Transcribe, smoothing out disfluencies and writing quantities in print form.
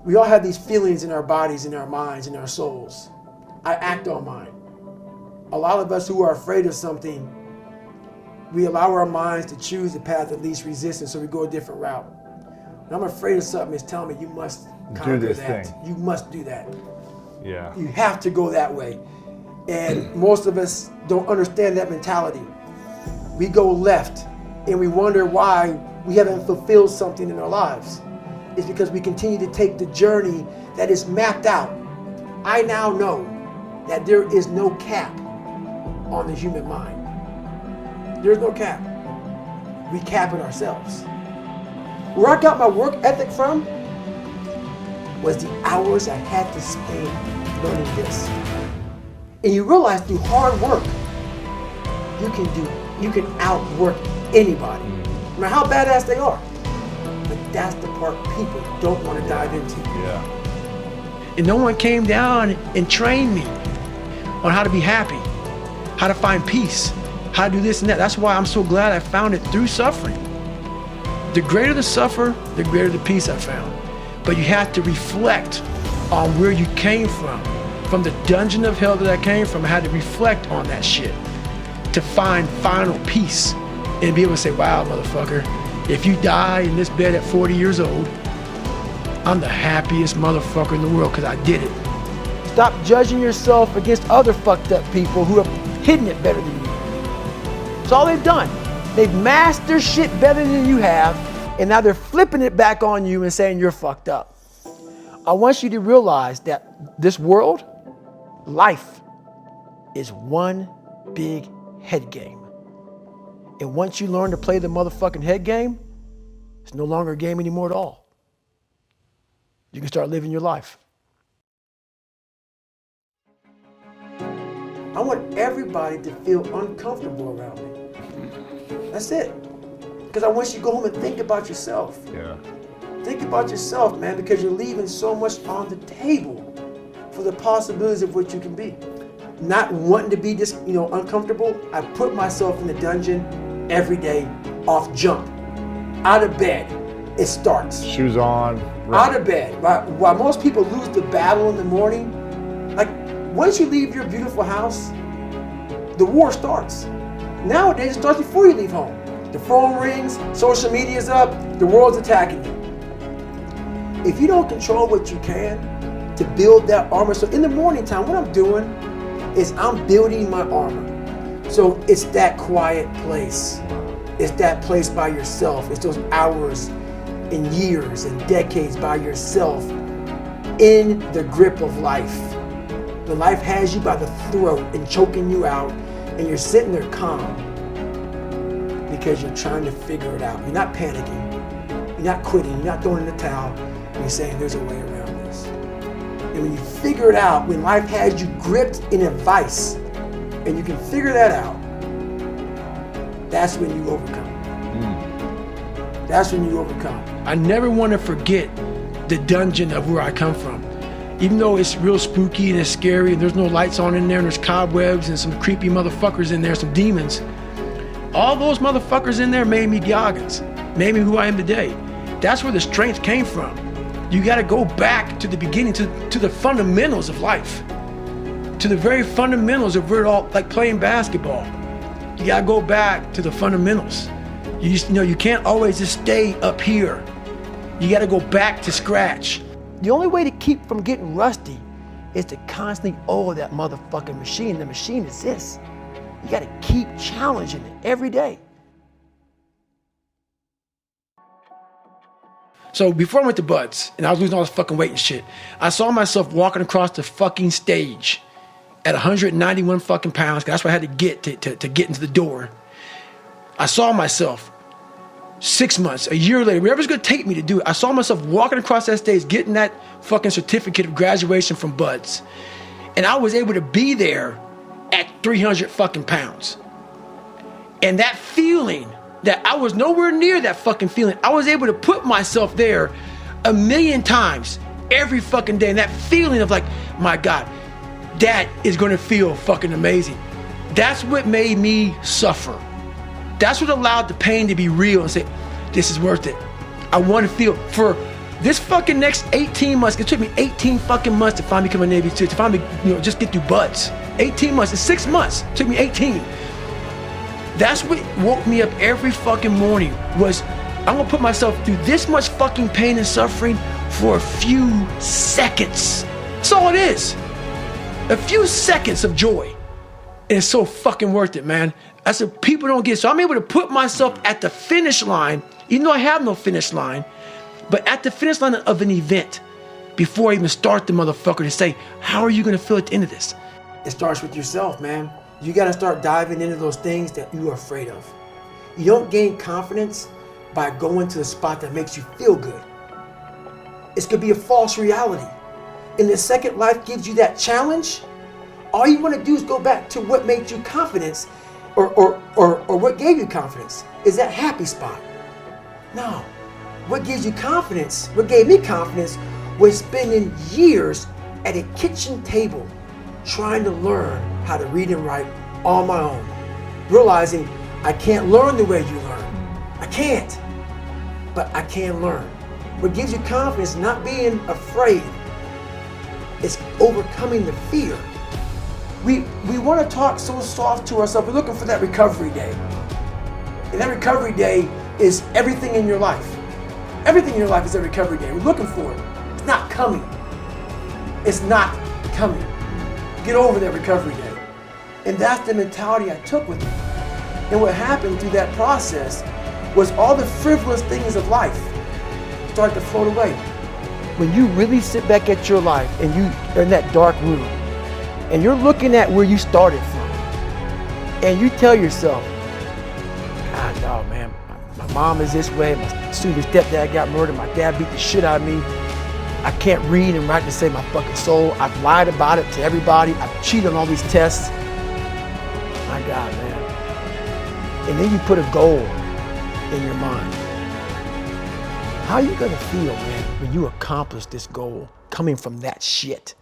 We all have these feelings in our bodies, in our minds, in our souls. I act on mine. A lot of us who are afraid of something, we allow our minds to choose the path of least resistance, so we go a different route. When I'm afraid of something, it's telling me you must conquer do this that. thing. You must do that. Yeah. You have to go that way. And most of us don't understand that mentality. We go left and we wonder why we haven't fulfilled something in our lives. It's because we continue to take the journey that is mapped out. I now know that there is no cap on the human mind. There's no cap. We cap it ourselves. Where I got my work ethic from was the hours I had to spend learning this. And you realize through hard work, you can outwork anybody, no matter how badass they are. But that's the part people don't want to dive into. Yeah. And no one came down and trained me on how to be happy, how to find peace, how to do this and that. That's why I'm so glad I found it through suffering. The greater the suffer, the greater the peace I found. But you have to reflect on where you came from the dungeon of hell that I came from. I had to reflect on that shit to find final peace and be able to say, wow, motherfucker, if you die in this bed at 40 years old, I'm the happiest motherfucker in the world because I did it. Stop judging yourself against other fucked up people who have hidden it better than you. That's all they've done. They've masked their shit better than you have, and now they're flipping it back on you and saying you're fucked up. I want you to realize that this world, life, is one big head game. And once you learn to play the motherfucking head game, it's no longer a game anymore at all. You can start living your life. I want everybody to feel uncomfortable around me. That's it. Because I want you to go home and think about yourself. Yeah. Think about yourself, man, because you're leaving so much on the table for the possibilities of what you can be. Not wanting to be just, uncomfortable, I put myself in the dungeon every day off jump. Out of bed, it starts. Shoes on. Out of bed. While most people lose the battle in the morning, like once you leave your beautiful house, the war starts. Nowadays, it starts before you leave home. The phone rings, social media's up, the world's attacking you. If you don't control what you can to build that armor, so in the morning time, what I'm doing is I'm building my armor. So it's that quiet place. It's that place by yourself. It's those hours and years and decades by yourself in the grip of life. When life has you by the throat and choking you out, and you're sitting there calm because you're trying to figure it out. You're not panicking. You're not quitting. You're not throwing in the towel. You're saying there's a way around this. And when you figure it out, when life has you gripped in a vice, and you can figure that out, that's when you overcome. That's when you overcome. I never want to forget the dungeon of where I come from. Even though it's real spooky and it's scary and there's no lights on in there and there's cobwebs and some creepy motherfuckers in there, some demons, all those motherfuckers in there made me Goggins, made me who I am today. That's where the strength came from. You got to go back to the beginning, to the fundamentals of life, to the very fundamentals of where it all, like playing basketball. You got to go back to the fundamentals. You can't always just stay up here. You got to go back to scratch. The only way to keep from getting rusty is to constantly oil that motherfucking machine. The machine is this. You got to keep challenging it every day. So before I went to Buds and I was losing all this fucking weight and shit, I saw myself walking across the fucking stage at 191 fucking pounds. That's what I had to get to get into the door. I saw myself 6 months, a year later, whatever's gonna take me to do it. I saw myself walking across that stage, getting that fucking certificate of graduation from Buds. And I was able to be there at 300 fucking pounds. And that feeling that I was nowhere near that fucking feeling, I was able to put myself there 1,000,000 times every fucking day. And that feeling of like, my God, that is gonna feel fucking amazing. That's what made me suffer. That's what allowed the pain to be real and say, this is worth it. I want to feel, for This fucking next 18 months, it took me 18 fucking months to finally become a Navy SEAL, to finally, just get through buds. 18 months, it's 6 months, it took me 18. That's what woke me up every fucking morning, was I'm gonna put myself through this much fucking pain and suffering for a few seconds. That's all it is. A few seconds of joy. And it's so fucking worth it, man. That's what people don't get. So I'm able to put myself at the finish line, even though I have no finish line, but at the finish line of an event before I even start the motherfucker, to say, how are you gonna feel at the end of this? It starts with yourself, man. You gotta start diving into those things that you are afraid of. You don't gain confidence by going to the spot that makes you feel good. It's gonna be a false reality. And the second life gives you that challenge, all you wanna do is go back to what made you confidence, or what gave you confidence, is that happy spot. No. What gives you confidence, what gave me confidence, was spending years at a kitchen table trying to learn how to read and write on my own. Realizing I can't learn the way you learn. I can't. But I can learn. What gives you confidence, not being afraid, is overcoming the fear. We want to talk so soft to ourselves. We're looking for that recovery day. And that recovery day is everything in your life. Everything in your life is a recovery day. We're looking for it. It's not coming. It's not coming. Get over that recovery day. And that's the mentality I took with me. And what happened through that process was all the frivolous things of life started to float away. When you really sit back at your life and you're in that dark room and you're looking at where you started from and you tell yourself, God, no, man, my mom is this way, my stepdad got murdered, my dad beat the shit out of me, I can't read and write to save my fucking soul, I've lied about it to everybody, I've cheated on all these tests. My God, man. And then you put a goal in your mind. How are you gonna feel, man, when you accomplish this goal coming from that shit?